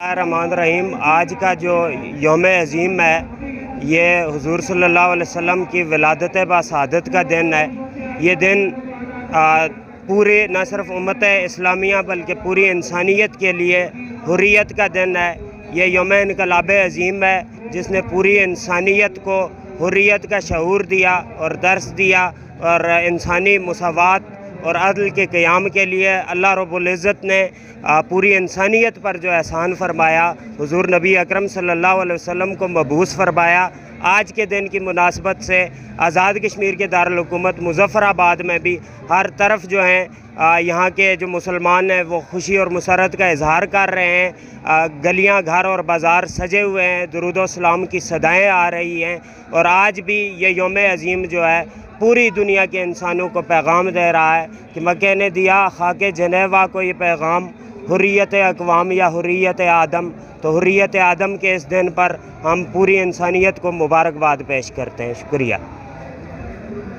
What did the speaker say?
الرحمن الرحیم۔ آج کا جو یوم عظیم ہے یہ حضور صلی اللہ علیہ وسلم کی ولادت بسعادت کا دن ہے۔ یہ دن پورے نہ صرف امت اسلامیہ بلکہ پوری انسانیت کے لیے حریت کا دن ہے۔ یہ یوم انقلاب عظیم ہے جس نے پوری انسانیت کو حریت کا شعور دیا اور درس دیا، اور انسانی مساوات اور عدل کے قیام کے لیے اللہ رب العزت نے پوری انسانیت پر جو احسان فرمایا، حضور نبی اکرم صلی اللہ علیہ وسلم کو مبعوث فرمایا۔ آج کے دن کی مناسبت سے آزاد کشمیر کے دارالحکومت مظفر آباد میں بھی ہر طرف جو ہیں یہاں کے جو مسلمان ہیں وہ خوشی اور مسرت کا اظہار کر رہے ہیں۔ گلیاں، گھر اور بازار سجے ہوئے ہیں، درود و سلام کی صدائیں آ رہی ہیں، اور آج بھی یہ یوم عظیم جو ہے پوری دنیا کے انسانوں کو پیغام دے رہا ہے کہ مکے نے دیا خاک جنیوا کو یہ پیغام، حریت اقوام یا حریت آدم۔ تو حریت آدم کے اس دن پر ہم پوری انسانیت کو مبارکباد پیش کرتے ہیں۔ شکریہ۔